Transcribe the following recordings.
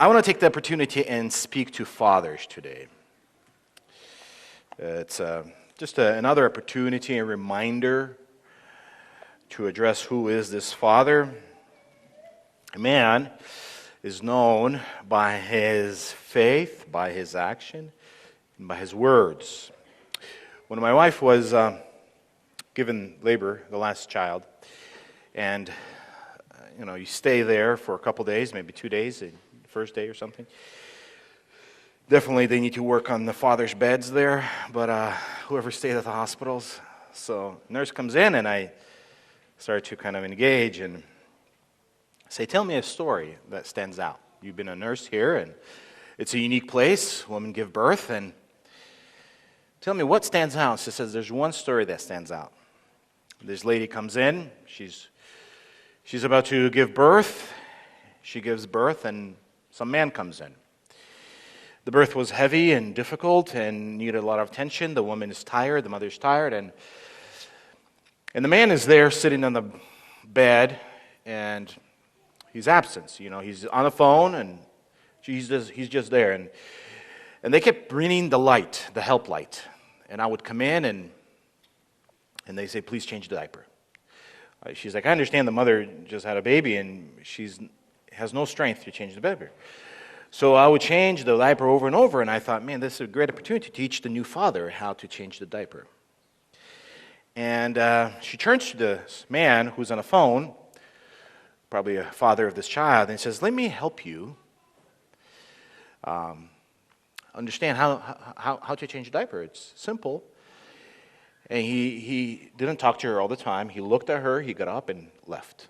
I want to take the opportunity and speak to fathers today. It's just another opportunity, a reminder to address who is this father. A man is known by his faith, by his action, and by his words. When my wife was given labor, the last child, and you stay there for a couple days, maybe 2 days, the first day or something. Definitely they need to work on the father's beds there, but whoever stayed at the hospitals. So nurse comes in and I start to kind of engage and say, tell me a story that stands out. You've been a nurse here and it's a unique place. Women give birth, and tell me what stands out. She says, there's one story that stands out. This lady comes in, she's about to give birth. She gives birth and some man comes in. The birth was heavy and difficult and needed a lot of attention. The woman is tired, the mother's tired, and the man is there sitting on the bed, and he's absent. He's on the phone, and he's just there. And they kept ringing the light, the help light. And I would come in, and they say, please change the diaper. She's like, I understand the mother just had a baby, and she has no strength to change the diaper. So I would change the diaper over and over, and I thought, man, this is a great opportunity to teach the new father how to change the diaper. And she turns to this man who's on a phone, probably a father of this child, and says, let me help you understand how to change a diaper. It's simple. And he didn't talk to her all the time. He looked at her, he got up and left.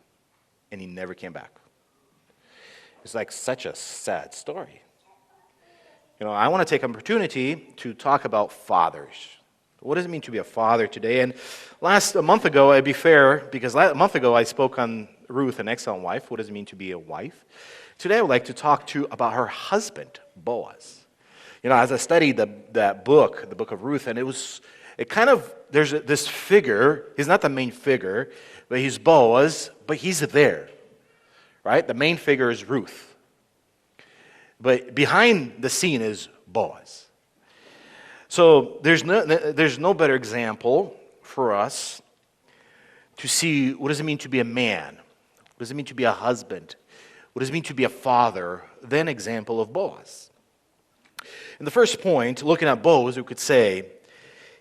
And he never came back. It's like such a sad story. I want to take an opportunity to talk about fathers. What does it mean to be a father today? And a month ago, I'd be fair, because a month ago I spoke on Ruth, an excellent wife. What does it mean to be a wife? Today I would like to talk about her husband, Boaz. As I studied that book, the book of Ruth, and there's this figure. He's not the main figure, but he's Boaz, but he's there, right? The main figure is Ruth. But behind the scene is Boaz. So there's no better example for us to see what does it mean to be a man, what does it mean to be a husband, what does it mean to be a father, than example of Boaz. In the first point, looking at Boaz, we could say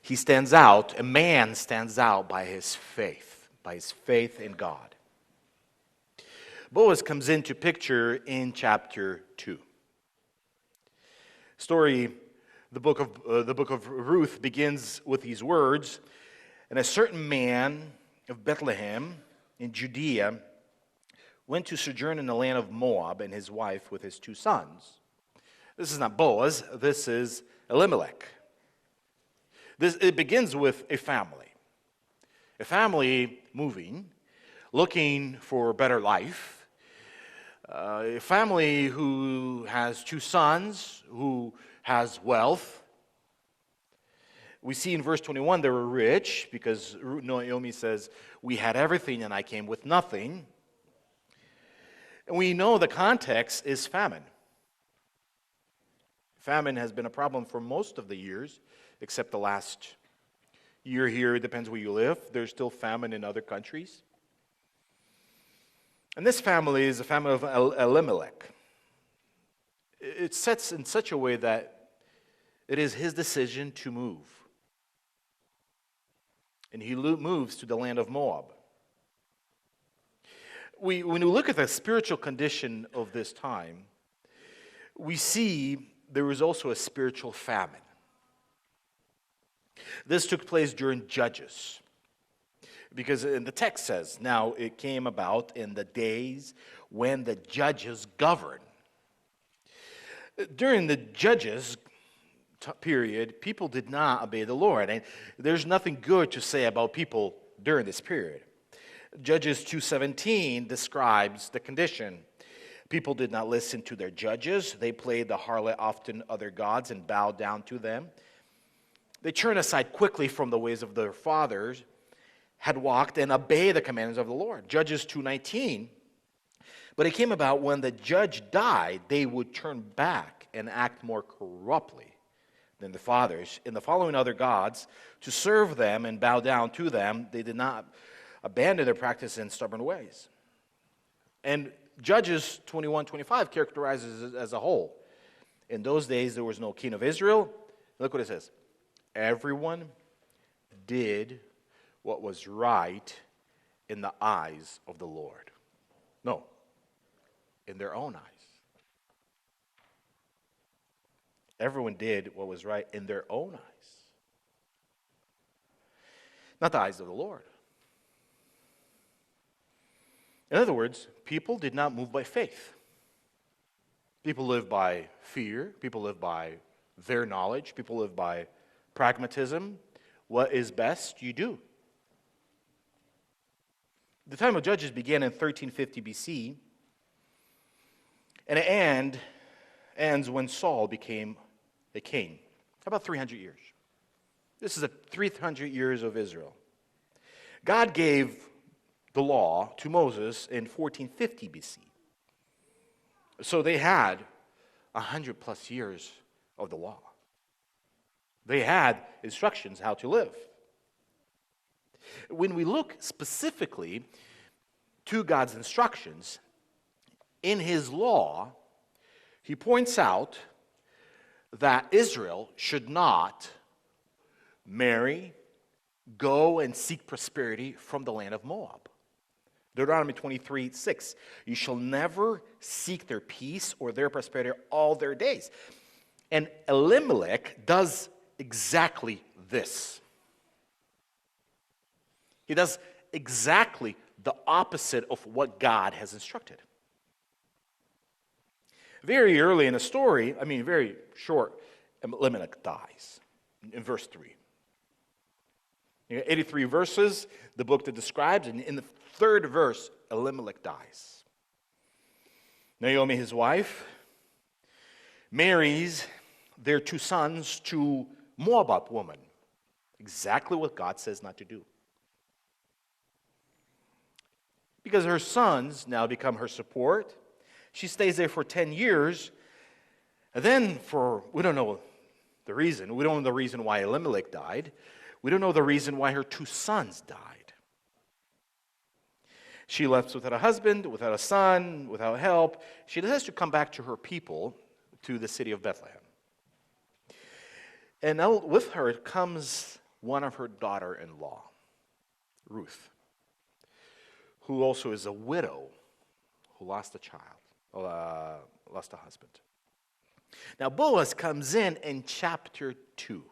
a man stands out by his faith in God. Boaz comes into picture in chapter 2. The book of Ruth begins with these words, and a certain man of Bethlehem in Judea went to sojourn in the land of Moab, and his wife with his 2 sons. This is not Boaz, this is Elimelech. It begins with a family moving, looking for a better life, a family who has 2 sons, who has wealth. We see in verse 21 they were rich, because Naomi says, we had everything and I came with nothing. And we know the context is famine. Famine has been a problem for most of the years, except the last year here. It depends where you live. There's still famine in other countries. And this family is a family of Elimelech. It sets in such a way that it is his decision to move. And he moves to the land of Moab. When we look at the spiritual condition of this time, we see there was also a spiritual famine. This took place during Judges. Because in the text says, now it came about in the days when the judges governed. During the Judges period, people did not obey the Lord. And there's nothing good to say about people during this period. Judges 2:17 describes the condition. People did not listen to their judges. They played the harlot, often other gods, and bowed down to them. They turned aside quickly from the ways of their fathers, had walked and obeyed the commandments of the Lord. Judges 2:19 But it came about when the judge died, they would turn back and act more corruptly than the fathers in the following other gods to serve them and bow down to them. They did not abandon their practice in stubborn ways. And Judges 21:25 characterizes it as a whole. In those days, there was no king of Israel. Look what it says. Everyone did what was right in the eyes of the Lord. No, in their own eyes. Everyone did what was right in their own eyes. Not the eyes of the Lord. In other words, people did not move by faith. People live by fear. People live by their knowledge. People live by pragmatism. What is best, you do. The time of Judges began in 1350 BC, and it ends when Saul became a king. About 300 years. This is 300 years of Israel. God gave the law to Moses in 1450 BC. So they had 100 plus years of the law. They had instructions how to live. When we look specifically to God's instructions, in his law, he points out that Israel should not marry, go and seek prosperity from the land of Moab. Deuteronomy 23:6. You shall never seek their peace or their prosperity all their days. And Elimelech does exactly this. He does exactly the opposite of what God has instructed. Very early in the story, very short, Elimelech dies in verse 3. 83 verses, the book that describes, and in the third verse, Elimelech dies. Naomi, his wife, marries their two sons to Moabite woman. Exactly what God says not to do. Because her sons now become her support. She stays there for 10 years. And then we don't know the reason. We don't know the reason why Elimelech died. We don't know the reason why her two sons died. She left without a husband, without a son, without help. She has to come back to her people, to the city of Bethlehem. And now with her comes one of her daughter-in-law, Ruth, who also is a widow who lost a child, lost a husband. Now Boaz comes in chapter 2.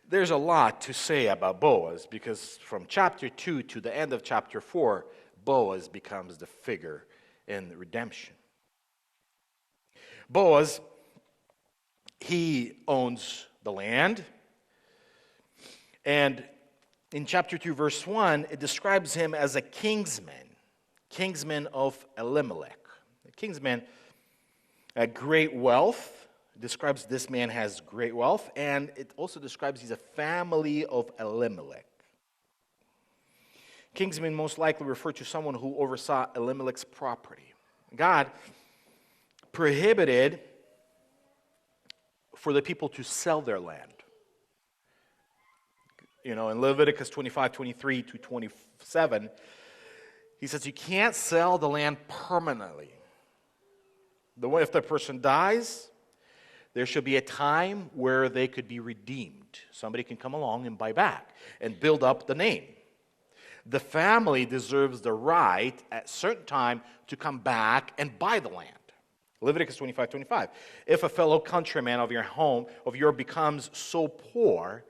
There's a lot to say about Boaz because from chapter 2 to the end of chapter 4, Boaz becomes the figure in redemption. Boaz, he owns the land. And in chapter 2, verse 1, it describes him as a kingsman of Elimelech. A kingsman, great wealth. It describes this man has great wealth, and it also describes he's a family of Elimelech. Kingsmen most likely refer to someone who oversaw Elimelech's property. God prohibited for the people to sell their land. In Leviticus 25:23 to 27, he says you can't sell the land permanently. If the person dies, there should be a time where they could be redeemed. Somebody can come along and buy back and build up the name. The family deserves the right at a certain time to come back and buy the land. Leviticus 25:25. If a fellow countryman of your becomes so poor,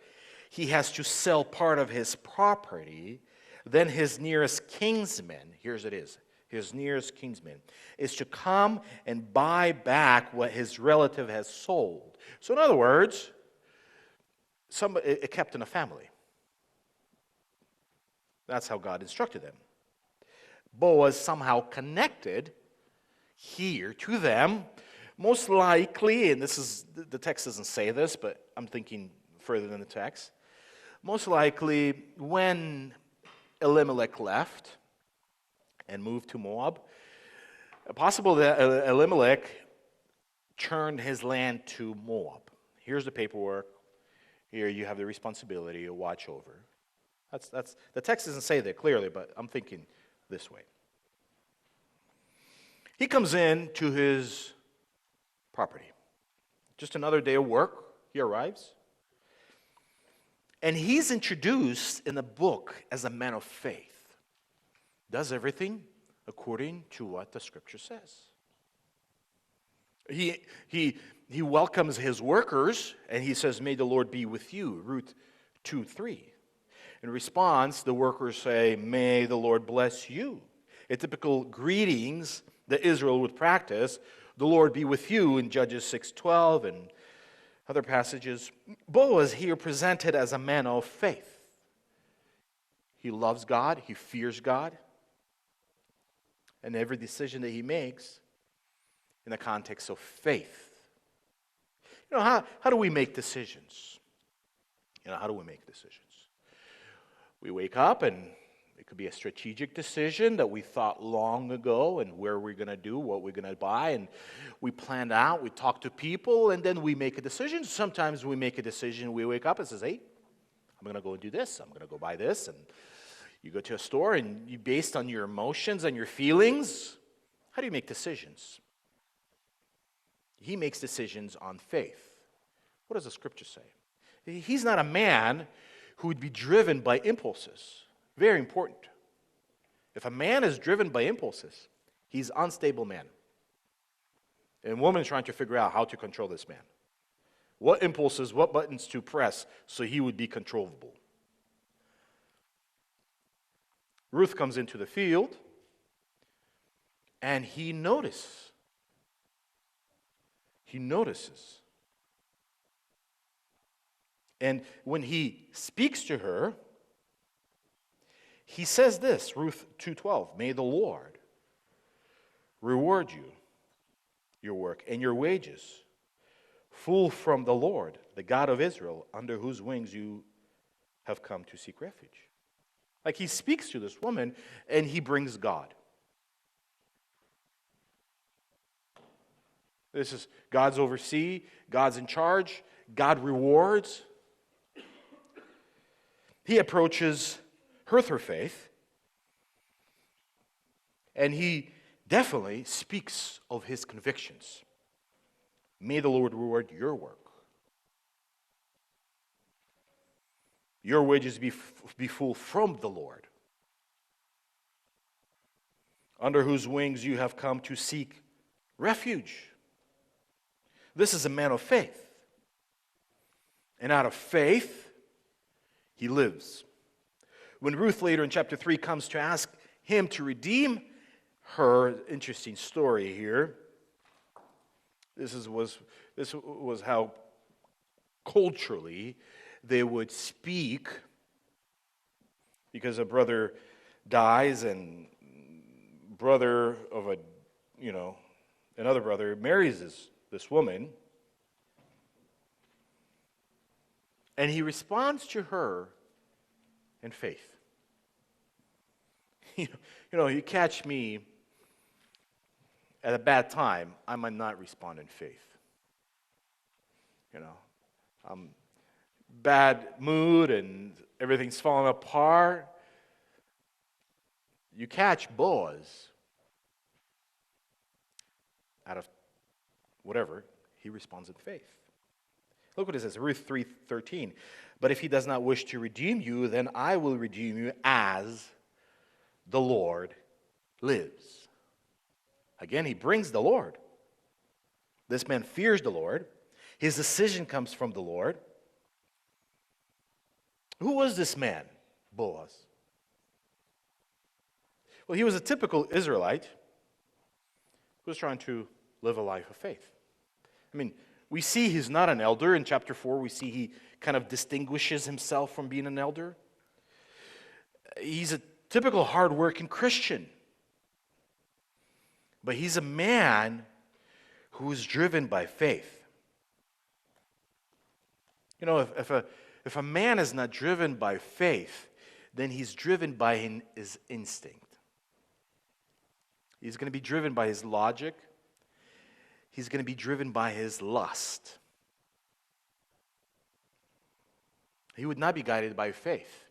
he has to sell part of his property, then his nearest kinsman, his nearest kinsman, is to come and buy back what his relative has sold. So in other words, it kept in a family. That's how God instructed them. Boaz somehow connected here to them, most likely, and the text doesn't say this, but I'm thinking further than the text, most likely when Elimelech left and moved to Moab, Possible that Elimelech turned his land to Moab. Here's the paperwork. Here you have the responsibility to watch over. That's the text doesn't say that clearly, but I'm thinking this way. He comes in to his property. Just another day of work. He arrives. And he's introduced in the book as a man of faith. Does everything according to what the scripture says. He welcomes his workers, and he says, "May the Lord be with you," Ruth 2:3. In response, the workers say, "May the Lord bless you." A typical greetings that Israel would practice, "The Lord be with you," in Judges 6:12 and other passages. Boaz here presented as a man of faith. He loves God, he fears God, and every decision that he makes in the context of faith. You know, how do we make decisions? How do we make decisions? We wake up, and it could be a strategic decision that we thought long ago, and where we're going to do, what we're going to buy, and we planned out, we talk to people, and then we make a decision. Sometimes we make a decision, we wake up and says, "Hey, I'm going to go and do this, I'm going to go buy this," and you go to a store, and you, based on your emotions and your feelings, how do you make decisions? He makes decisions on faith. What does the scripture say? He's not a man who would be driven by impulses. Very important. If a man is driven by impulses, he's an unstable man. And a woman is trying to figure out how to control this man. What impulses, what buttons to press so he would be controllable. Ruth comes into the field, and he notices. And when he speaks to her, he says this, Ruth 2:12, "May the Lord reward you, your work, and your wages, full from the Lord, the God of Israel, under whose wings you have come to seek refuge." Like, he speaks to this woman, and he brings God. This is God's oversee, God's in charge, God rewards. He approaches her through faith, and he definitely speaks of his convictions. May the Lord reward your work. Your wages be full from the Lord, under whose wings you have come to seek refuge. This is a man of faith. And out of faith, he lives. When Ruth later in chapter 3 comes to ask him to redeem her, interesting story here. This was how culturally they would speak, because a brother dies and brother of another brother marries this woman, and he responds to her in faith. You catch me at a bad time, I might not respond in faith. I'm bad mood and everything's falling apart. You catch Boaz out of whatever, he responds in faith. Look what it says, Ruth 3:13. "But if he does not wish to redeem you, then I will redeem you as the Lord lives." Again, he brings the Lord. This man fears the Lord. His decision comes from the Lord. Who was this man, Boaz? Well, he was a typical Israelite who was trying to live a life of faith. We see he's not an elder. In chapter 4, we see he kind of distinguishes himself from being an elder. He's a typical hard-working Christian. But he's a man who is driven by faith. If a man is not driven by faith, then he's driven by his instinct. He's going to be driven by his logic. He's going to be driven by his lust. He would not be guided by faith.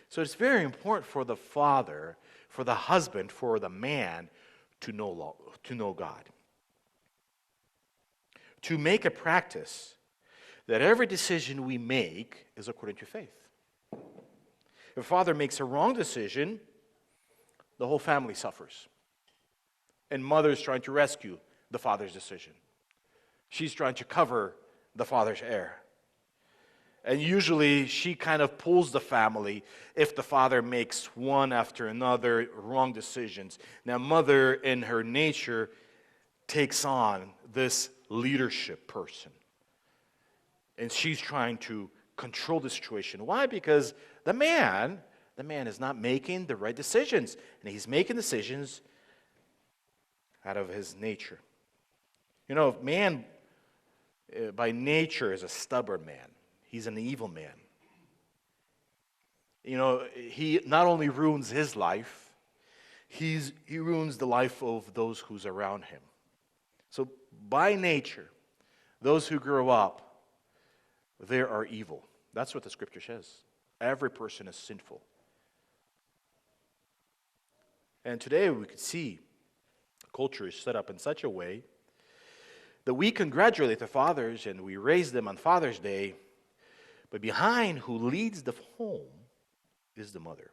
So it's very important for the father, for the husband, for the man to know God. To make a practice that every decision we make is according to faith. If a father makes a wrong decision, the whole family suffers. And mother's trying to rescue the father's decision. She's trying to cover the father's error. And usually she kind of pulls the family if the father makes one after another wrong decisions. Now, mother in her nature takes on this leadership person. And she's trying to control the situation. Why? Because the man is not making the right decisions. And he's making decisions out of his nature. You know, man by nature is a stubborn man. He's an evil man. You know, he not only ruins his life, he ruins the life of those who's around him. So by nature, those who grow up, they are evil. That's what the scripture says. Every person is sinful. And today we could see culture is set up in such a way that we congratulate the fathers and we raise them on Father's Day, but behind who leads the home is the mother.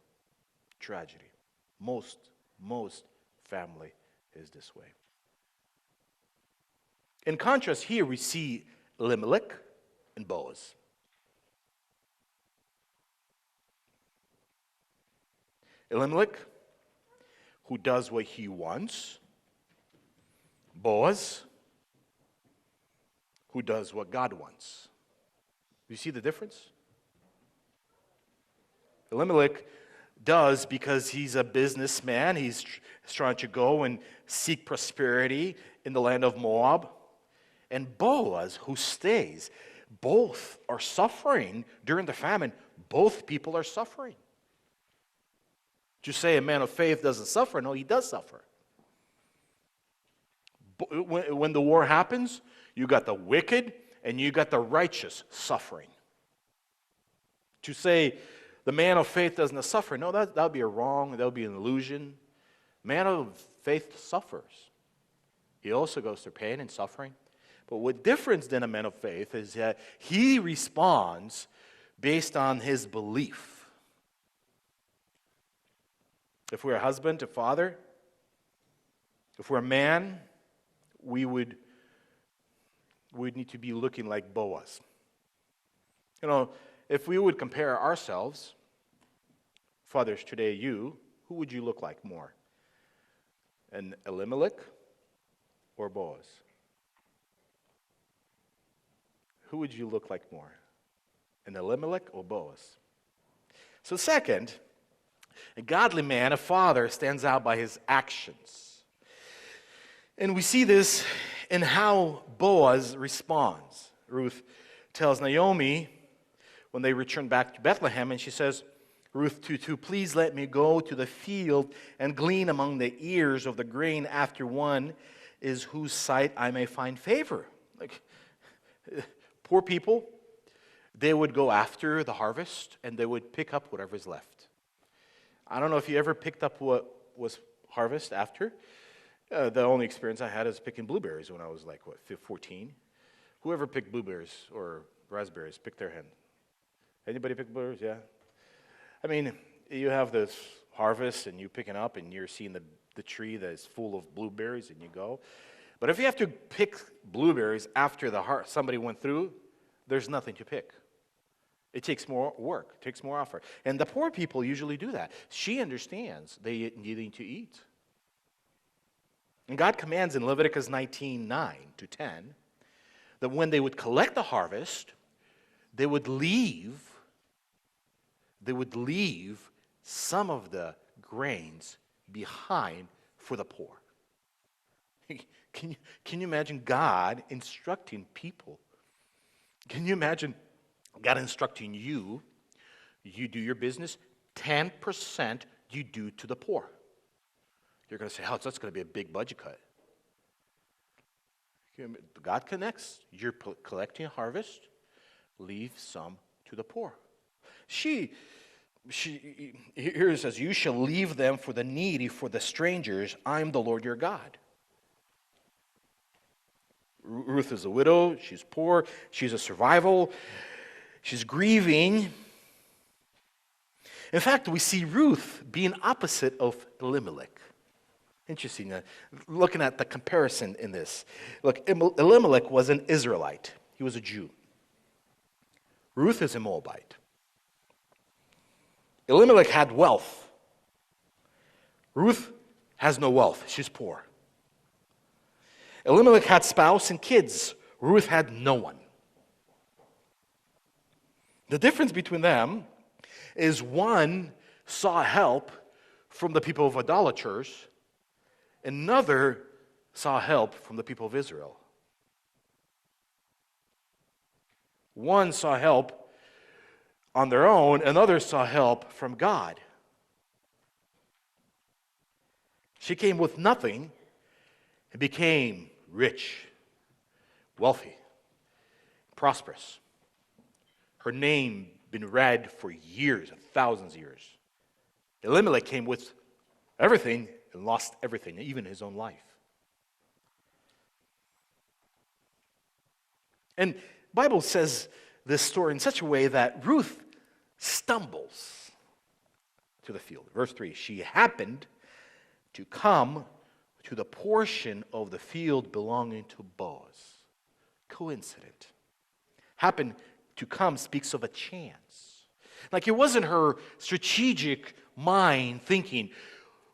Tragedy. Most family is this way. In contrast, here we see Elimelech and Boaz. Elimelech, who does what he wants. Boaz, who does what God wants. You see the difference? Elimelech does because he's a businessman. He's trying to go and seek prosperity in the land of Moab. And Boaz, who stays. Both are suffering during the famine. Both people are suffering. To say a man of faith doesn't suffer, no, he does suffer. When the war happens, you got the wicked and you got the righteous suffering. To say the man of faith doesn't suffer, no, that would be that would be an illusion. Man of faith suffers. He also goes through pain and suffering. But what difference than a man of faith is that he responds based on his belief. If we're a husband, a father, if we're a man, we'd need to be looking like Boaz. You know, if we would compare ourselves, fathers today, who would you look like more? An Elimelech or Boaz? Who would you look like more? An Elimelech or Boaz? So second, a godly man, a father, stands out by his actions. And we see this in how Boaz responds. Ruth tells Naomi when they return back to Bethlehem, and she says, Ruth 2:2, please let me go to the field and glean among the ears of the grain after one is whose sight I may find favor. Like, poor people, they would go after the harvest and they would pick up whatever's left. I don't know if you ever picked up what was harvest after. The only experience I had is picking blueberries when I was 14. Whoever picked blueberries or raspberries, pick their hand. Anybody pick blueberries? Yeah. I mean, you have this harvest and you picking up and you're seeing the tree that is full of blueberries and you go. But if you have to pick blueberries after somebody went through, there's nothing to pick. It takes more work. It takes more effort. And the poor people usually do that. She understands they need to eat. And God commands in Leviticus 19:9-10 that when they would collect the harvest, they would leave some of the grains behind for the poor. Can you imagine God instructing people? Can you imagine God instructing you do your business, 10% you do to the poor. You're going to say, oh, that's going to be a big budget cut. God connects. You're collecting a harvest. Leave some to the poor. Here it says, you shall leave them for the needy, for the strangers. I'm the Lord your God. Ruth is a widow. She's poor. She's a survival. She's grieving. In fact, we see Ruth being opposite of Elimelech. Interesting. Looking at the comparison in this. Look, Elimelech was an Israelite. He was a Jew. Ruth is a Moabite. Elimelech had wealth. Ruth has no wealth. She's poor. Elimelech had spouse and kids. Ruth had no one. The difference between them is one saw help from the people of idolaters, another saw help from the people of Israel. One saw help on their own, another saw help from God. She came with nothing and became rich, wealthy, prosperous. Her name been read for years, thousands of years. Elimelech came with everything and lost everything, even his own life. And the Bible says this story in such a way that Ruth stumbles to the field. Verse 3, she happened to come to the portion of the field belonging to Boaz. Coincident. Happened to come speaks of a chance. Like it wasn't her strategic mind thinking,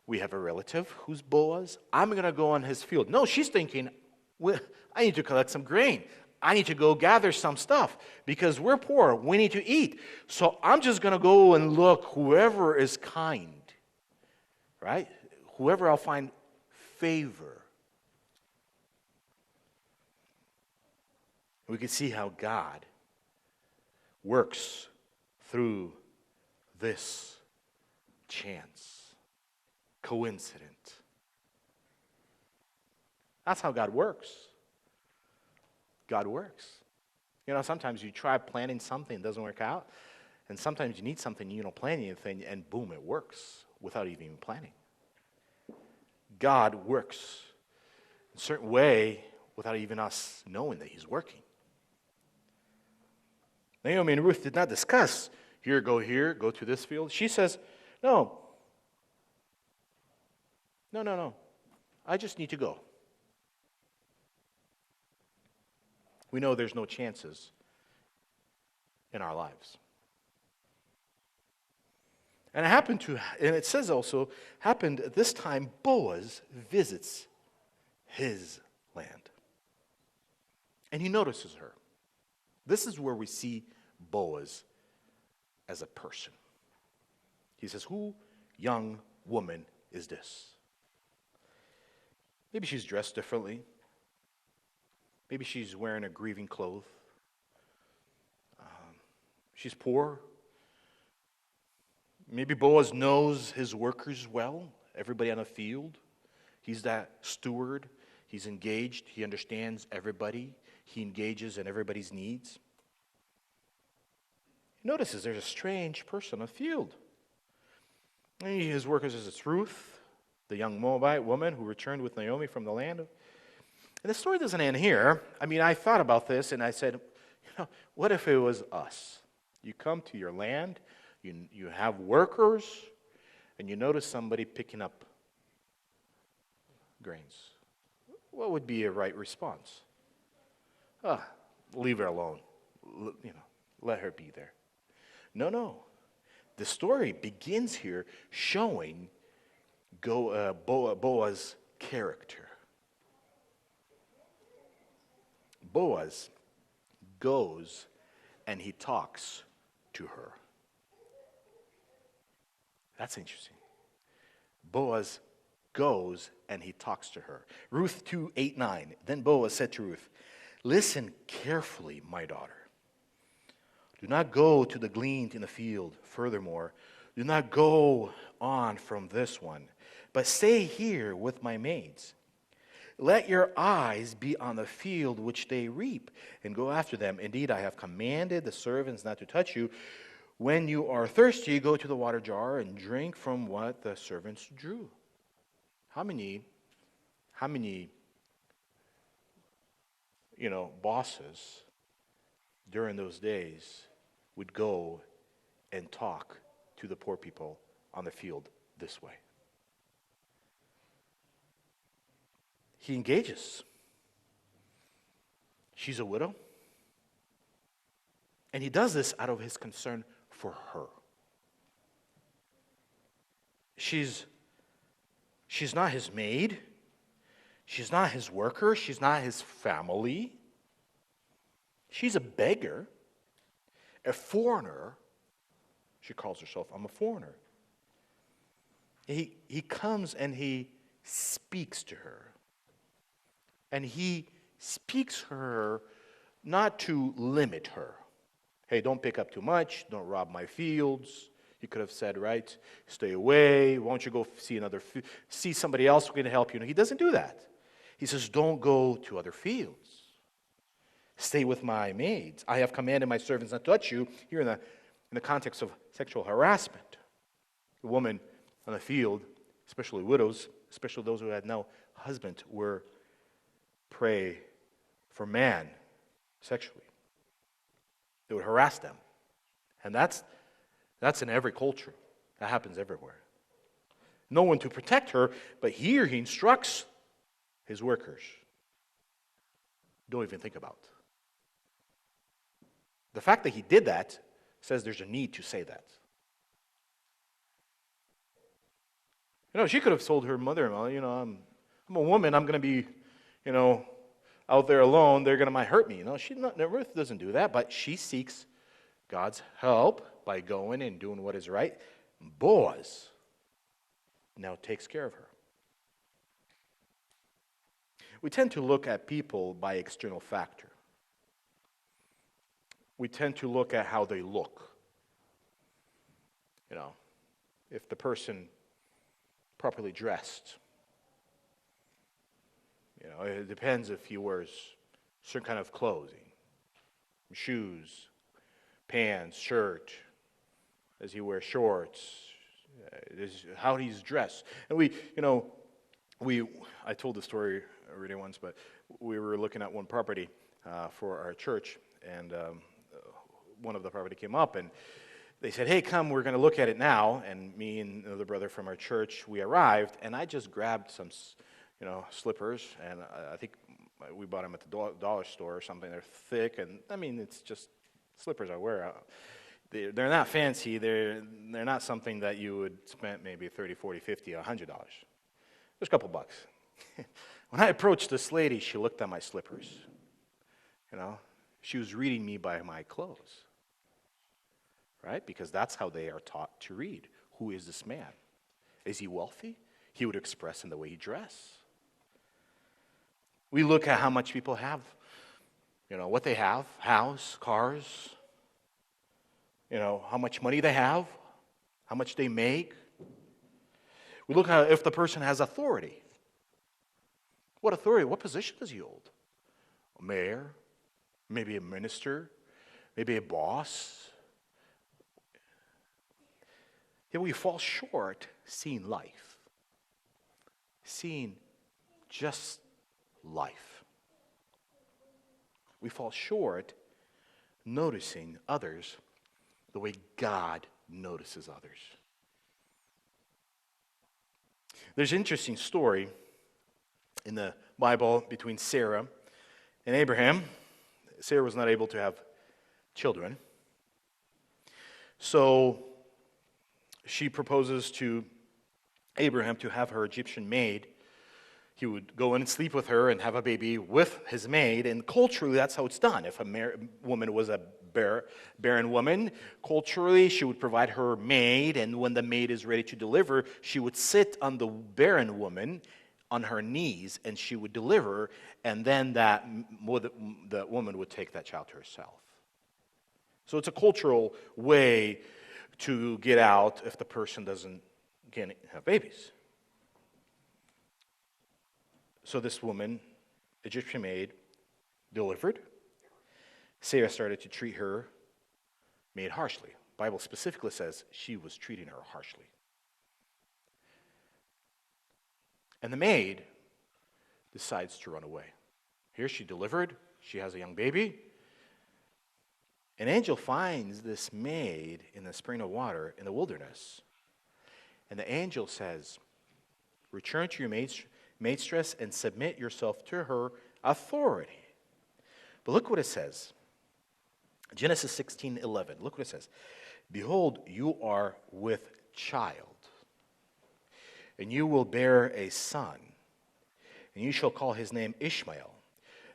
we have a relative who's Boaz, I'm going to go on his field. No, she's thinking, well, I need to collect some grain. I need to go gather some stuff because we're poor. We need to eat. So I'm just going to go and look whoever is kind, right? Whoever I'll find favor. We can see how God works through this chance, coincident. That's how God works. God works. You know, sometimes you try planning something, it doesn't work out. And sometimes you need something, you don't plan anything, and boom, it works without even planning. God works in a certain way without even us knowing that he's working. Naomi and Ruth did not discuss, here, go to this field. She says, no. I just need to go. We know there's no chances in our lives. And it says also, happened at this time, Boaz visits his land. And he notices her. This is where we see Boaz as a person. He says, who young woman is this? Maybe she's dressed differently. Maybe she's wearing a grieving cloth. She's poor. Maybe Boaz knows his workers well, everybody on the field. He's that steward. He's engaged. He understands everybody. He engages in everybody's needs. He notices there's a strange person on the field. And his workers is it's Ruth, the young Moabite woman who returned with Naomi from the land. And the story doesn't end here. I mean, I thought about this and I said, what if it was us? You come to your land, you have workers, and you notice somebody picking up grains. What would be a right response? Leave her alone. Let her be there. No. The story begins here showing Boaz's character. Boaz goes and he talks to her. That's interesting. Boaz goes and he talks to her. Ruth 2:8-9. Then Boaz said to Ruth, listen carefully, my daughter. Do not go to the gleaned in the field. Furthermore, do not go on from this one. but stay here with my maids. Let your eyes be on the field which they reap, and go after them. Indeed, I have commanded the servants not to touch you. When you are thirsty, go to the water jar and drink from what the servants drew. How many, bosses during those days would go and talk to the poor people on the field this way? He engages. She's a widow. And he does this out of his concern for her. She's not his maid. She's not his worker. She's not his family. She's a beggar, a foreigner. She calls herself, I'm a foreigner. He comes and he speaks to her. And he speaks to her not to limit her. Hey, don't pick up too much. Don't rob my fields. He could have said, right, stay away. Why don't you go see somebody else who can help you? No, he doesn't do that. He says, don't go to other fields. Stay with my maids. I have commanded my servants not to touch you. Here in the context of sexual harassment. A woman on the field, especially widows, especially those who had no husband, were prey for man sexually. They would harass them. And that's in every culture. That happens everywhere. No one to protect her, but here he instructs his workers. Don't even think about. The fact that he did that says there's a need to say that. She could have told her mother-in-law, I'm a woman, I'm going to be, out there alone, they're going to might hurt me. Ruth doesn't do that, but she seeks God's help by going and doing what is right. Boaz now takes care of her. We tend to look at people by external factor. We tend to look at how they look. If the person properly dressed. It depends if he wears certain kind of clothing, shoes, pants, shirt, does he wear shorts, how he's dressed. And I told the story already once, but we were looking at one property for our church, and one of the property came up, and they said, hey, come, we're going to look at it now. And me and another brother from our church, we arrived, and I just grabbed some slippers, and I think we bought them at the dollar store or something. They're thick, and it's just slippers I wear. They're not fancy. They're not something that you would spend maybe $30, $40, $50, $100. Just a couple bucks. When I approached this lady, she looked at my slippers. She was reading me by my clothes, right? Because that's how they are taught to read. Who is this man? Is he wealthy? He would express in the way he dressed. We look at how much people have, what they have, house, cars, how much money they have, how much they make. We look at if the person has authority. What authority? What position does he hold? A mayor, maybe a minister, maybe a boss. Yet we fall short seeing life, seeing just life. We fall short noticing others the way God notices others. There's an interesting story in the Bible between Sarah and Abraham. Sarah was not able to have children. So she proposes to Abraham to have her Egyptian maid. He would go in and sleep with her and have a baby with his maid. And culturally, that's how it's done. If a woman was a barren woman, culturally, she would provide her maid. And when the maid is ready to deliver, she would sit on the barren woman on her knees, and she would deliver. And then the woman would take that child to herself. So it's a cultural way to get out if the person can't have babies. So this woman, Egyptian maid, delivered. Sarah started to treat her maid harshly. The Bible specifically says she was treating her harshly. And the maid decides to run away. Here she delivered. She has a young baby. An angel finds this maid in the spring of water in the wilderness. And the angel says, return to your maidstress and submit yourself to her authority. But look what it says. Genesis 16:11. Look what it says. Behold, you are with child, and you will bear a son, and you shall call his name Ishmael,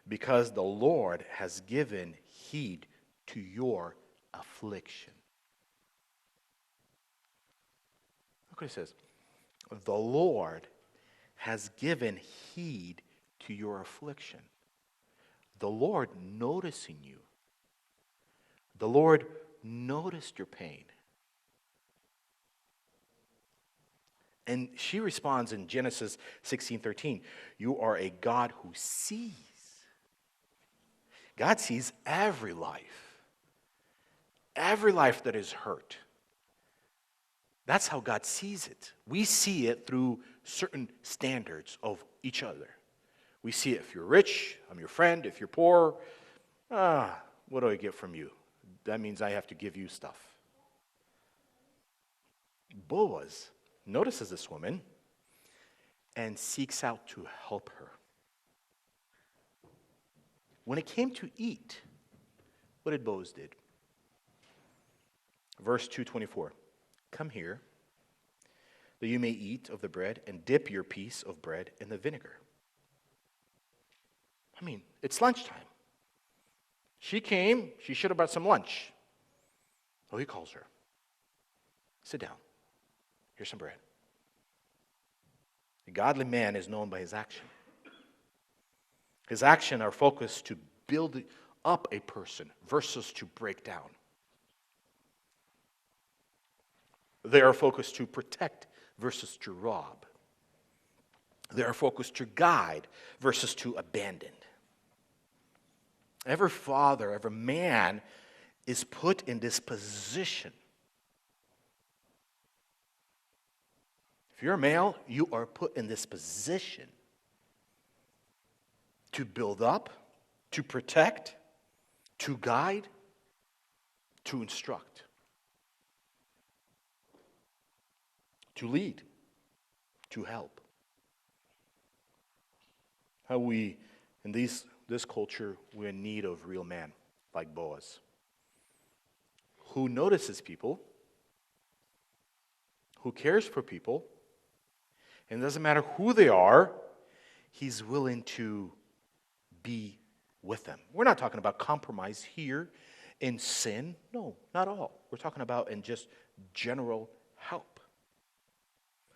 because the Lord has given heed to your affliction. Look what it says. The Lord has given heed to your affliction. The Lord noticing you. The Lord noticed your pain. And she responds in Genesis 16:13, you are a God who sees. God sees every life that is hurt. That's how God sees it. We see it through certain standards of each other. We see it if you're rich, I'm your friend. If you're poor, what do I get from you? That means I have to give you stuff. Boaz notices this woman and seeks out to help her. When it came to eat, what did Boaz do? Verse 2:24. Come here, that you may eat of the bread and dip your piece of bread in the vinegar. I mean, it's lunchtime. She came, she should have brought some lunch. Oh, he calls her. Sit down. Here's some bread. A godly man is known by his action. His action are focused to build up a person versus to break down. They are focused to protect versus to rob. They are focused to guide versus to abandon. Every father, every man is put in this position. If you're a male, you are put in this position to build up, to protect, to guide, to instruct, to lead, to help. How we, in this culture, we're in need of real men like Boaz, who notices people, who cares for people, and it doesn't matter who they are, he's willing to be with them. We're not talking about compromise here in sin. No, not all. We're talking about in just general help.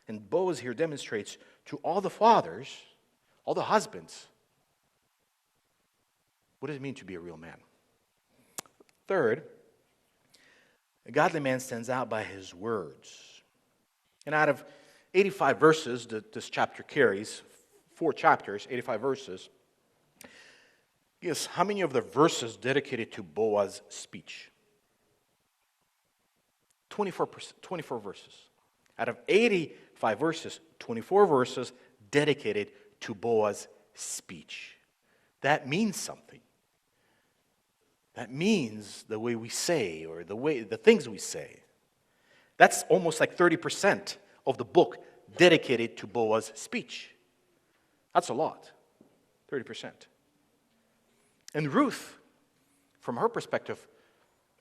And Boaz here demonstrates to all the fathers, all the husbands, what does it mean to be a real man? Third, a godly man stands out by his words. And out of 85 verses that this chapter carries, 4 chapters, 85 verses, guess how many of the verses dedicated to Boaz's speech? 24 verses. Out of 85 verses, 24 verses dedicated to Boaz's speech. That means something. That means the way we say, or the things we say. That's almost like 30% of the book dedicated to Boaz's speech. That's a lot. 30%. And Ruth, from her perspective,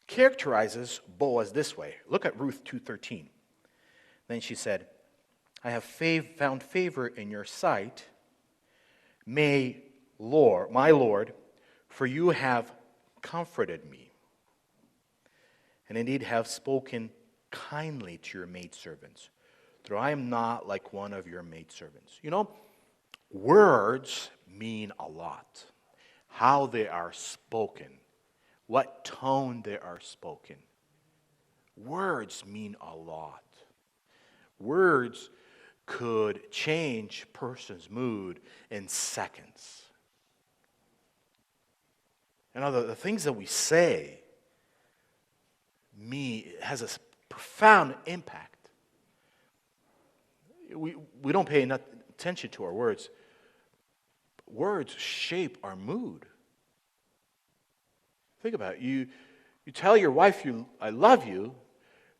characterizes Boaz this way. Look at Ruth 2:13. Then she said, I have found favor in your sight, my Lord, for you have comforted me, and indeed have spoken kindly to your maidservants, though I am not like one of your maidservants. You know, words mean a lot. How they are spoken, what tone they are spoken. Words mean a lot. Words could change a person's mood in seconds. You know, the things that we say has a profound impact. We don't pay enough attention to our words. Words shape our mood. Think about it. You tell your wife I love you.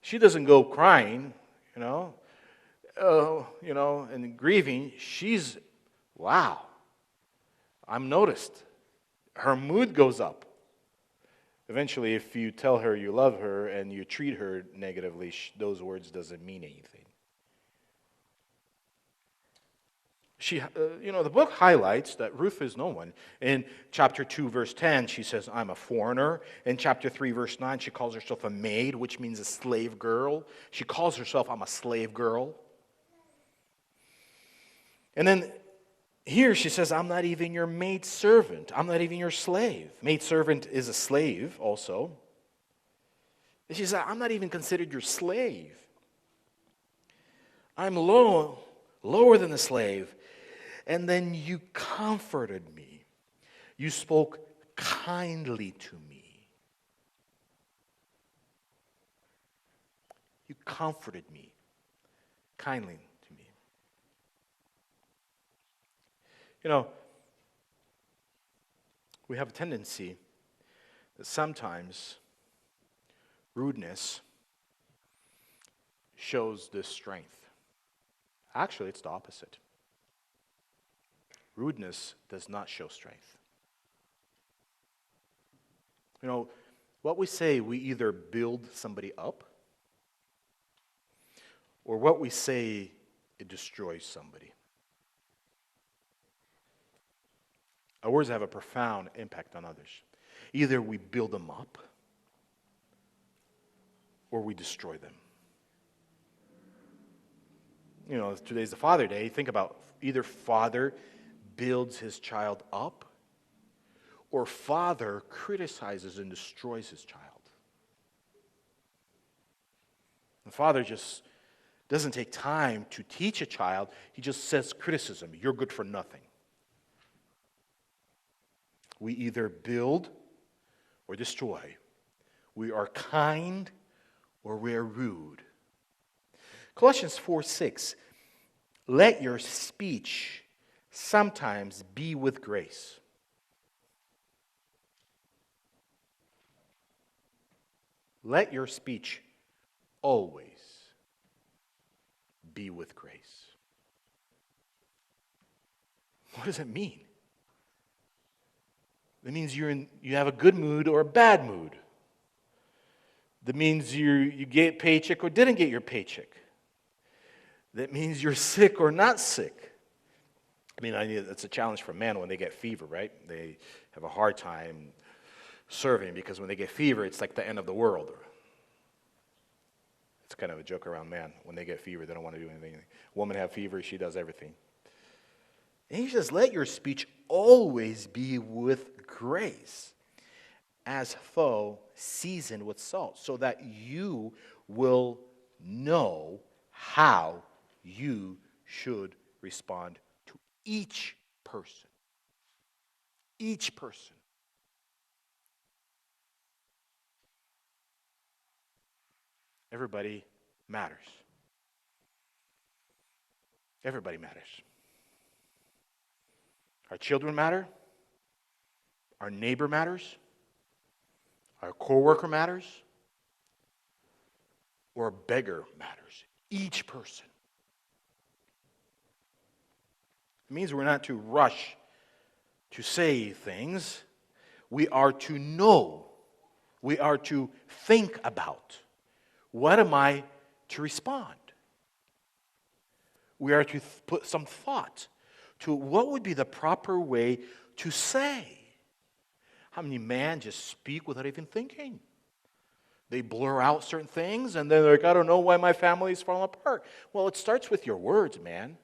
She doesn't go crying, and grieving. She's, wow, I'm noticed. Her mood goes up. Eventually, if you tell her you love her and you treat her negatively, those words doesn't mean anything. The book highlights that Ruth is no one. In chapter 2, verse 10, she says, I'm a foreigner. In chapter 3, verse 9, she calls herself a maid, which means a slave girl. She calls herself, I'm a slave girl. And then here she says, I'm not even your maid servant. I'm not even your slave. Maid servant is a slave also. And she says, I'm not even considered your slave. I'm lower than a slave. And then you comforted me. You spoke kindly to me. You comforted me kindly to me. We have a tendency that sometimes rudeness shows this strength. Actually, it's the opposite. Rudeness does not show strength. What we say, we either build somebody up, or what we say, it destroys somebody. Our words have a profound impact on others. Either we build them up, or we destroy them. Today's the Father Day. Think about either father builds his child up, or father criticizes and destroys his child. The father just doesn't take time to teach a child. He just says criticism. You're good for nothing. We either build or destroy. We are kind or we are rude. Colossians 4:6, let your speech sometimes be with grace. Let your speech always be with grace. What does it mean? That means you have a good mood or a bad mood. That means you get paycheck or didn't get your paycheck. That means you're sick or not sick. It's a challenge for men when they get fever, right? They have a hard time serving because when they get fever, it's like the end of the world. It's kind of a joke around men. When they get fever, they don't want to do anything. Woman have fever, she does everything. And he says, let your speech always be with grace, as though seasoned with salt, so that you will know how you should respond to each person. Each person. Everybody matters. Everybody matters. Our children matter. Our neighbor matters. Our coworker matters. Or a beggar matters. Each person. It means we're not to rush to say things. We are to know. We are to think about. What am I to respond? We are to put some thought to what would be the proper way to say. How many men just speak without even thinking? They blur out certain things and then they're like, I don't know why my family is falling apart. Well, it starts with your words, man.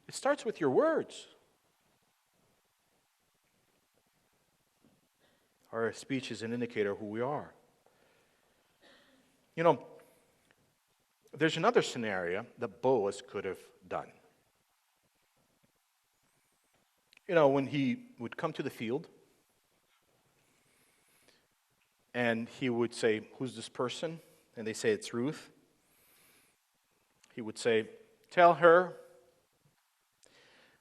It starts with your words. Our speech is an indicator of who we are. There's another scenario that Boaz could have done. When he would come to the field and he would say, "Who's this person?" And they say, "It's Ruth." He would say, "Tell her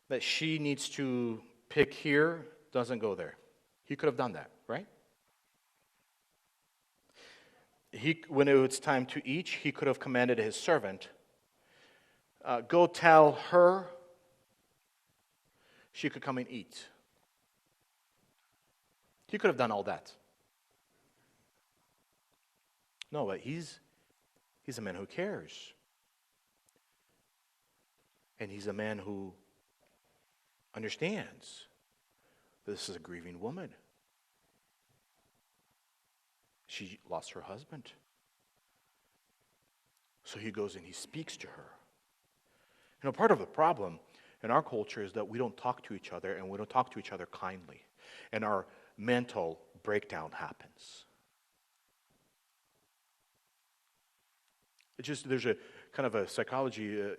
that she needs to pick here, doesn't go there." He could have done that, right? When it was time to eat, he could have commanded his servant, "Go tell her she could come and eat." He could have done all that. No, but he's a man who cares. And he's a man who understands this is a grieving woman. She lost her husband. So he goes and he speaks to her. Part of the problem in our culture is that we don't talk to each other, and we don't talk to each other kindly. And our mental breakdown happens. There's a kind of a psychology,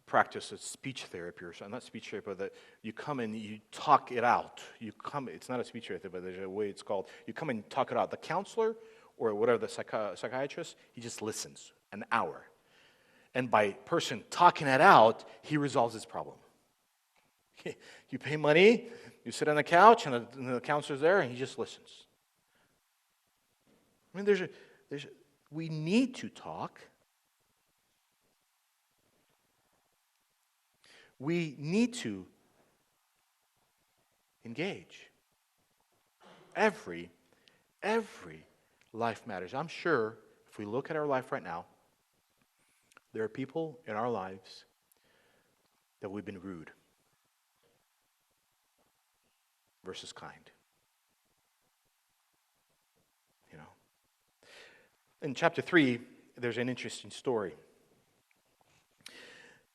practice of speech therapy, or not speech therapy, but that you come and you talk it out. It's not a speech therapy, but there's a way it's called. You come and talk it out. The counselor or whatever, the psychiatrist, he just listens an hour. And by person talking it out, he resolves his problem. You pay money, you sit on the couch, and the counselor's there, and he just listens. I mean, we need to talk. We need to engage. Every life matters. I'm sure if we look at our life right now, there are people in our lives that we've been rude versus kind. In chapter 3, there's an interesting story.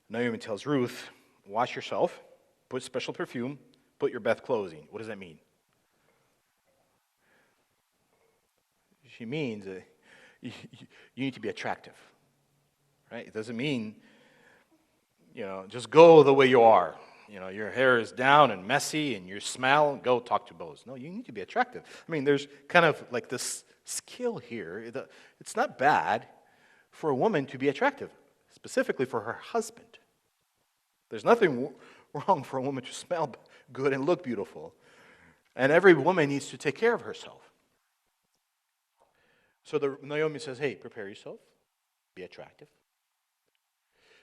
Naomi tells Ruth, "Wash yourself, put special perfume, put your best clothing." What does that mean? She means you need to be attractive, right? It doesn't mean, just go the way you are. Your hair is down and messy and you smell, go talk to Boaz. No, you need to be attractive. I mean, there's kind of like this skill here. It's not bad for a woman to be attractive, specifically for her husband. There's nothing wrong for a woman to smell good and look beautiful. And every woman needs to take care of herself. So Naomi says, "Hey, prepare yourself, be attractive,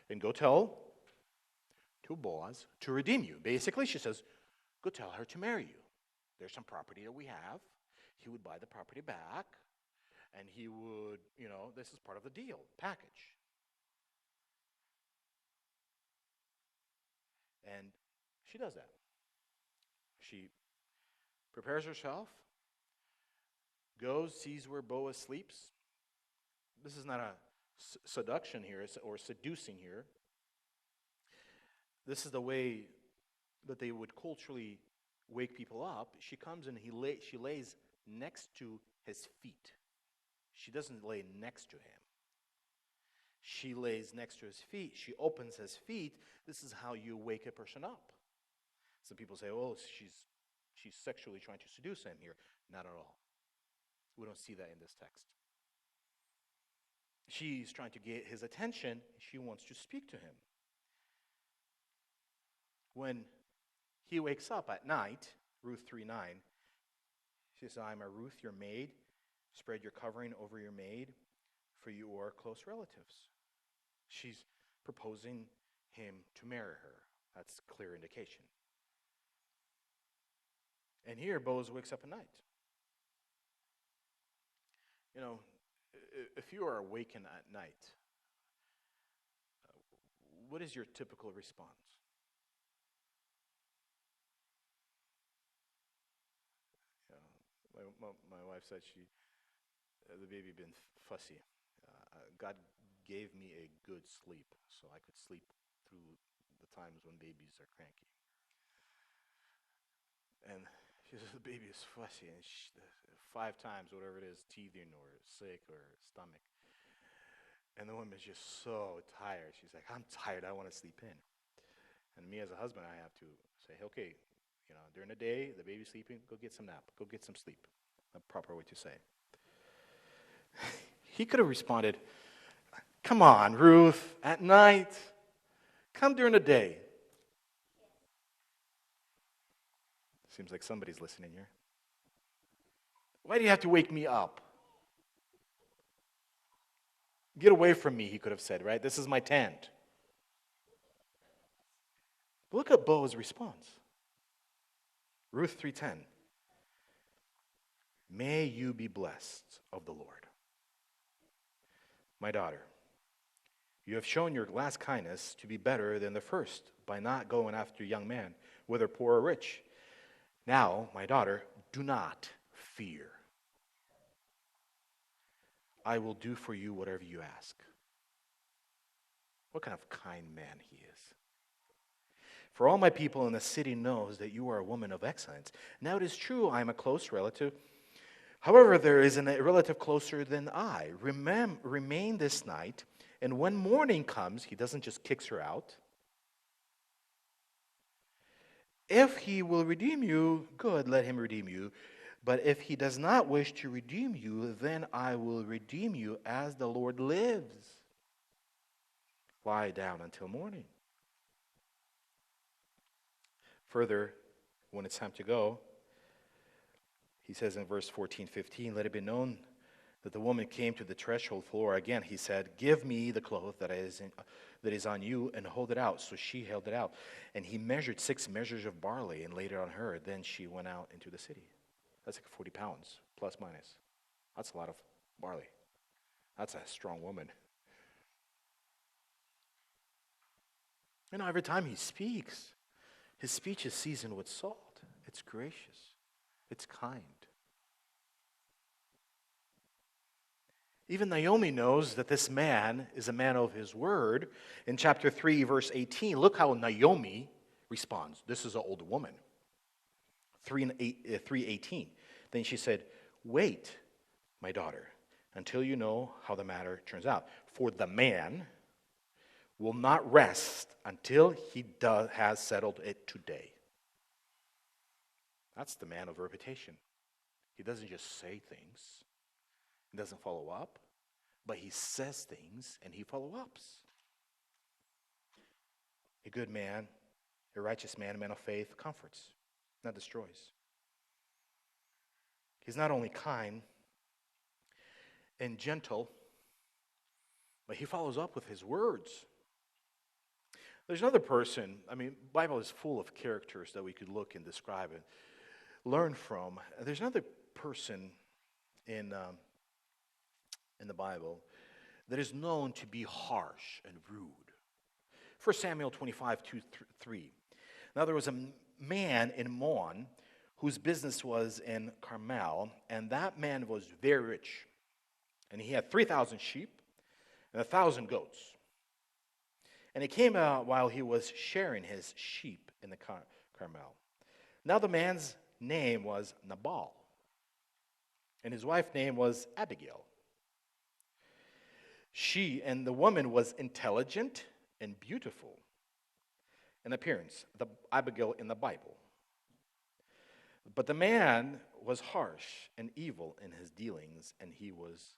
and go tell to Boaz to redeem you." Basically, she says, go tell her to marry you. There's some property that we have. He would buy the property back, and he would, this is part of the deal, package. And she does that. She prepares herself, goes, sees where Boaz sleeps. This is not a seduction here, or seducing here. This is the way that they would culturally wake people up. She comes and she lays next to his feet. She doesn't lay next to him. She lays next to his feet. She opens his feet. This is how you wake a person up. Some people say, "Oh, she's sexually trying to seduce him here." Not at all. We don't see that in this text. She's trying to get his attention. She wants to speak to him. When he wakes up at night, Ruth 3:9, she says, "I'm a Ruth, your maid. Spread your covering over your maid, for you are close relatives." She's proposing him to marry her. That's clear indication. And here, Boaz wakes up at night. If you are awakened at night, what is your typical response? My wife said the baby been fussy. God gave me a good sleep so I could sleep through the times when babies are cranky. And she says the baby is fussy, and 5 times, whatever it is, teething or sick or stomach. And the woman is just so tired. She's like, I'm tired. I want to sleep in. And me as a husband, I have to say, okay, during the day, the baby's sleeping, go get some nap. Go get some sleep. The proper way to say. He could have responded, come on, Ruth, at night. Come during the day. Seems like somebody's listening here. Why do you have to wake me up? Get away from me, he could have said, right? This is my tent. But look at Boaz's response. Ruth 3:10. May you be blessed of the Lord. My daughter, you have shown your last kindness to be better than the first by not going after young men, whether poor or rich. Now, my daughter, do not fear. I will do for you whatever you ask. What kind of kind man he is. For all my people in the city knows that you are a woman of excellence. Now it is true I am a close relative. However, there is a relative closer than I. Remain this night, and when morning comes, he doesn't just kick her out. If he will redeem you, good, let him redeem you. But if he does not wish to redeem you, then I will redeem you as the Lord lives. Lie down until morning. Further, when it's time to go, he says in verse 14-15, let it be known that the woman came to the threshold floor. Again, he said, give me the cloth that is on you and hold it out. So she held it out. And he measured 6 measures of barley and laid it on her. Then she went out into the city. That's like 40 pounds, plus minus. That's a lot of barley. That's a strong woman. Every time he speaks, his speech is seasoned with salt. It's gracious. It's kind. Even Naomi knows that this man is a man of his word. In chapter 3, verse 18, look how Naomi responds. This is an older woman. 3:18. Then she said, wait, my daughter, until you know how the matter turns out. For the man will not rest until he has settled it today. That's the man of reputation. He doesn't just say things. He doesn't follow up. But he says things and he follow-ups. A good man, a righteous man, a man of faith, comforts, not destroys. He's not only kind and gentle, but he follows up with his words. There's another person, the Bible is full of characters that we could look and describe and learn from. There's another person in the Bible that is known to be harsh and rude. 1 Samuel 25:2-3. Now there was a man in Moab whose business was in Carmel, and that man was very rich. And he had 3,000 sheep and 1,000 goats. And it came out while he was sharing his sheep in the Carmel. Now the man's name was Nabal, and his wife's name was Abigail. The woman was intelligent and beautiful in appearance, the Abigail in the Bible. But the man was harsh and evil in his dealings, and he was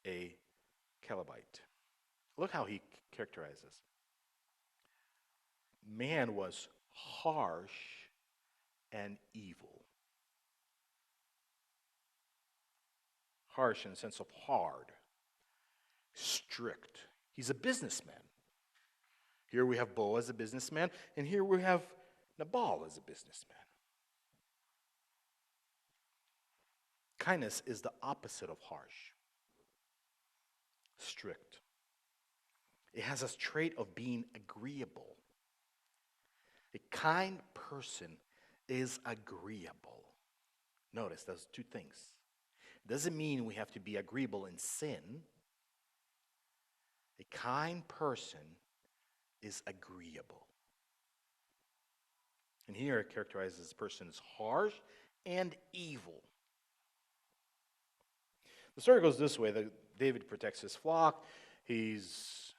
a Calebite. Look how he characterizes. Man was harsh and evil. Harsh in the sense of hard, strict. He's a businessman. Here we have Boaz, a businessman, and here we have Nabal as a businessman. Kindness is the opposite of harsh, strict. It has a trait of being agreeable. A kind person is agreeable. Notice those two things. It doesn't mean we have to be agreeable in sin. A kind person is agreeable. And here it characterizes this person as harsh and evil. The story goes this way, that David protects his flock. He's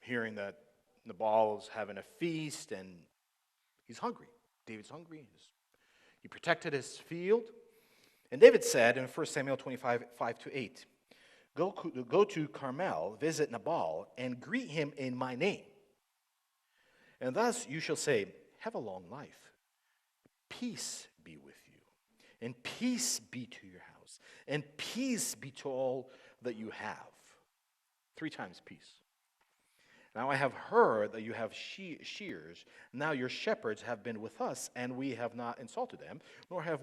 hearing that Nabal's having a feast, and he's hungry. David's hungry. He protected his field. And David said in 1 Samuel 25, 5-8, go to Carmel, visit Nabal, and greet him in my name. And thus you shall say, have a long life. Peace be with you, and peace be to your house, and peace be to all that you have. 3 times peace. Now I have heard that you have shears. Now your shepherds have been with us, and we have not insulted them, nor have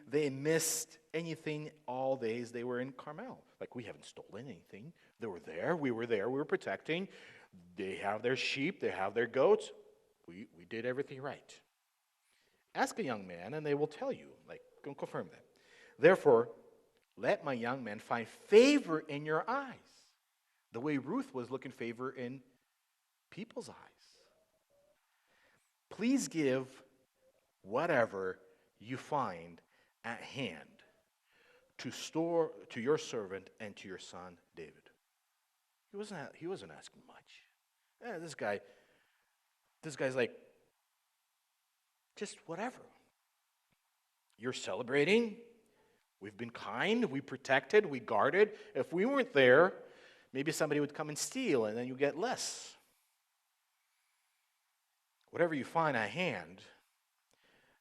they missed anything all days they were in Carmel. Like, we haven't stolen anything. They were there, we were protecting. They have their sheep, they have their goats. We did everything right. Ask a young man, and they will tell you. Like, go confirm that. Therefore, let my young man find favor in your eyes, the way Ruth was looking favor in people's eyes. Please give whatever you find at hand to your servant and to your son David. He wasn't asking much. This guy's like, just whatever. You're celebrating. We've been kind. We protected. We guarded. If we weren't there, maybe somebody would come and steal, and then you get less. Whatever you find at hand.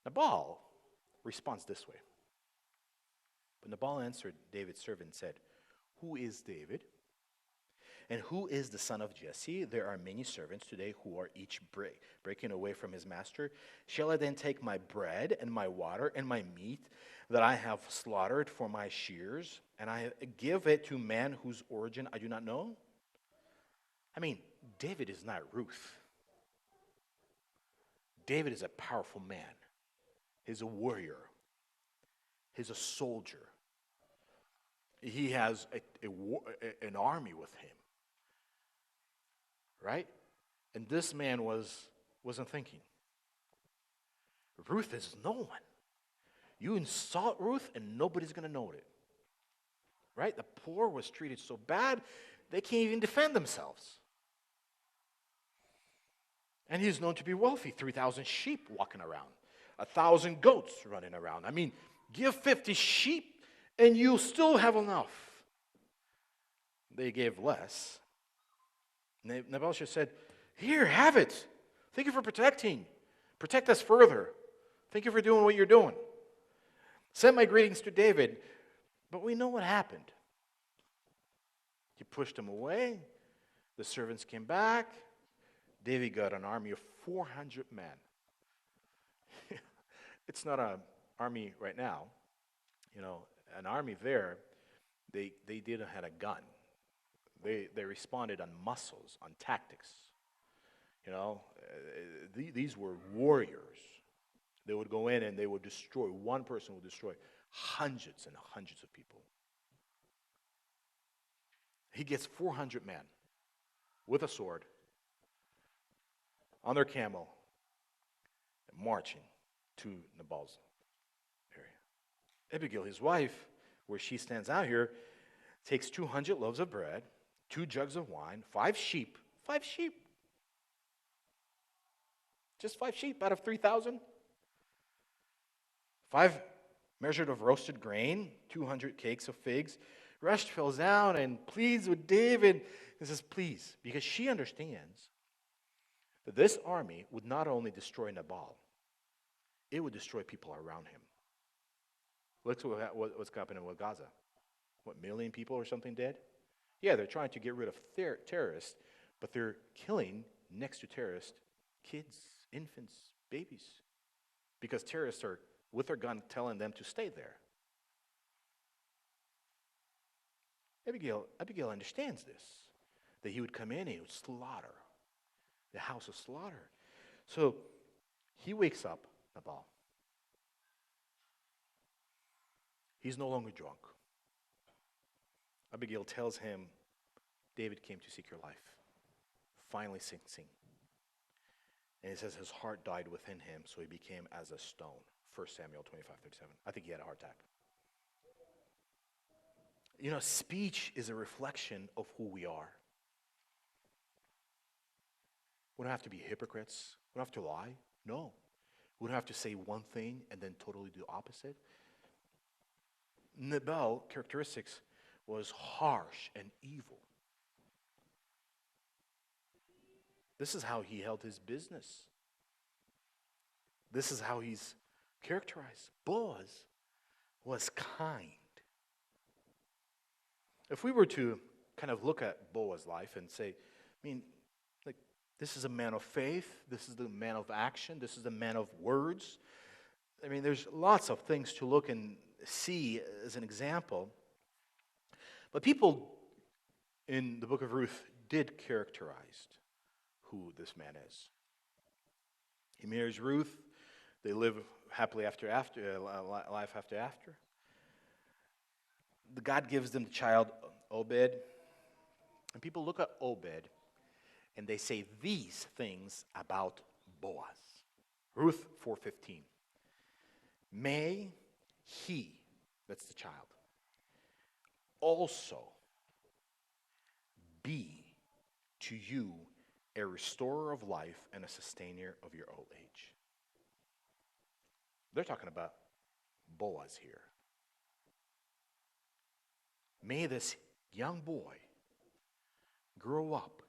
Nabal responds this way. But Nabal answered David's servant and said, who is David? And who is the son of Jesse? There are many servants today who are each breaking away from his master. Shall I then take my bread and my water and my meat that I have slaughtered for my shears, and I give it to man whose origin I do not know? I mean, David is not Ruth. David is a powerful man. He's a warrior. He's a soldier. He has an army with him. Right? And this man wasn't thinking. Ruth is no one. You insult Ruth and nobody's going to know it. Right? The poor was treated so bad, they can't even defend themselves. And he's known to be wealthy. 3,000 sheep walking around. 1,000 goats running around. I mean, give 50 sheep and you'll still have enough. They gave less. Nabal said, here, have it. Thank you for protecting. Protect us further. Thank you for doing what you're doing. Send my greetings to David. But we know what happened. He pushed him away. The servants came back. David got an army of 400 men. It's not an army right now. You know, an army there, they didn't have a gun. They responded on muscles, on tactics. You know, these were warriors. They would go in and they would destroy, one person would destroy hundreds and hundreds of people. He gets 400 men with a sword on their camel and marching to Nabal's area. Abigail, his wife, where she stands out here, takes 200 loaves of bread, 2 jugs of wine, 5 sheep. 5 sheep. Just 5 sheep out of 3,000. 5 measures of roasted grain, 200 cakes of figs. Rushed falls down and pleads with David. He says, please, because she understands that this army would not only destroy Nabal, it would destroy people around him. Look at what's happening with Gaza. What, 1 million people or something dead? Yeah, they're trying to get rid of terrorists, but they're killing, next to terrorists, kids, infants, babies. Because terrorists are with their gun telling them to stay there. Abigail understands this, that he would come in and he would slaughter. The house of slaughter. So he wakes up, Nabal. He's no longer drunk. Abigail tells him, David came to seek your life. Finally sing. And it says his heart died within him, so he became as a stone. 1 Samuel 25:37. I think he had a heart attack. You know, speech is a reflection of who we are. We don't have to be hypocrites. We don't have to lie. No. We don't have to say one thing and then totally do the opposite. Nabal characteristics was harsh and evil. This is how he held his business. This is how he's characterized. Boaz was kind. If we were to kind of look at Boaz's life and say, like, this is a man of faith, this is the man of action, this is the man of words. There's lots of things to look and see as an example. But people in the book of Ruth did characterize who this man is. He marries Ruth. They live happily life after. God gives them the child Obed. And people look at Obed and they say these things about Boaz. Ruth 4:15. May he, that's the child, also be to you a restorer of life and a sustainer of your old age. They're talking about Boaz here. May this young boy grow up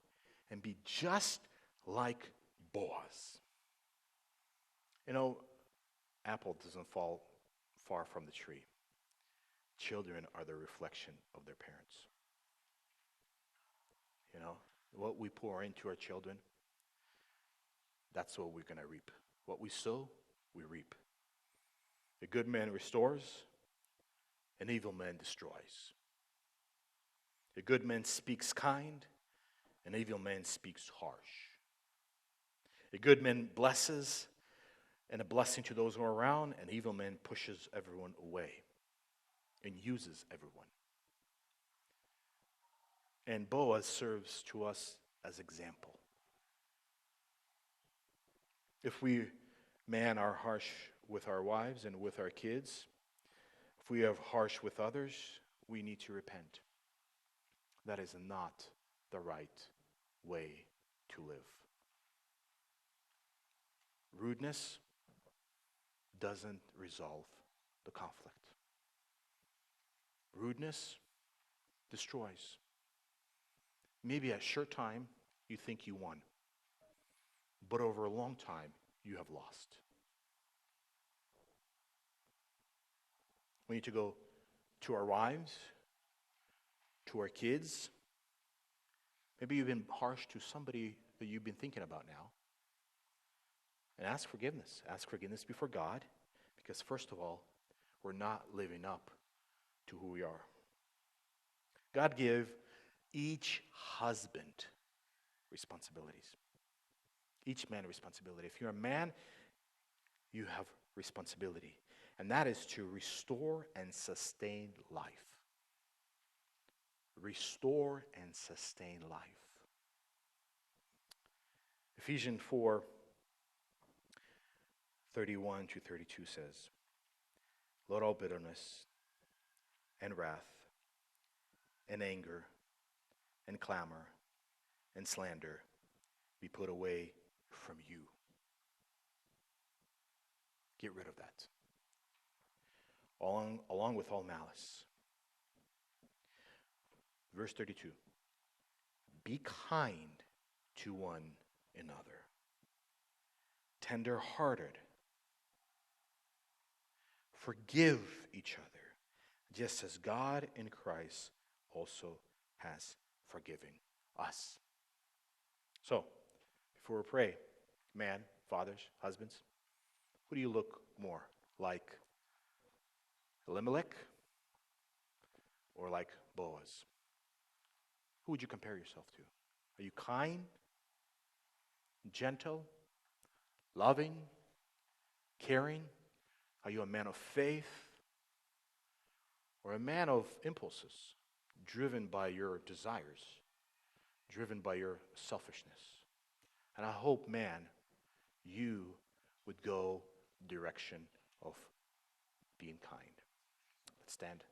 and be just like Boaz. Apple doesn't fall far from the tree. Children are the reflection of their parents. What we pour into our children, that's what we're going to reap. What we sow, we reap. A good man restores, an evil man destroys. A good man speaks kind, an evil man speaks harsh. A good man blesses, and a blessing to those who are around, an evil man pushes everyone away and uses everyone. And Boaz serves to us as example. If we, men, are harsh with our wives and with our kids, if we are harsh with others, we need to repent. That is not the right way to live. Rudeness doesn't resolve the conflict. Rudeness destroys. Maybe at a short time, you think you won. But over a long time, you have lost. We need to go to our wives, to our kids. Maybe you've been harsh to somebody that you've been thinking about now. And ask forgiveness. Ask forgiveness before God. Because first of all, we're not living up to who we are. God gave each husband responsibilities. Each man a responsibility. If you're a man, you have responsibility. And that is to restore and sustain life. Restore and sustain life. Ephesians 4:31-32 says, let all bitterness and wrath and anger and clamor and slander be put away from you. Get rid of that. Along with all malice. Verse 32. Be kind to one another. Tender-hearted. Forgive each other, just as God in Christ also has forgiven us. So, before we pray, man, fathers, husbands, who do you look more like? Elimelech or like Boaz? Who would you compare yourself to? Are you kind, gentle, loving, caring? Are you a man of faith or a man of impulses, driven by your desires, driven by your selfishness? And I hope, man, you would go the direction of being kind. Let's stand.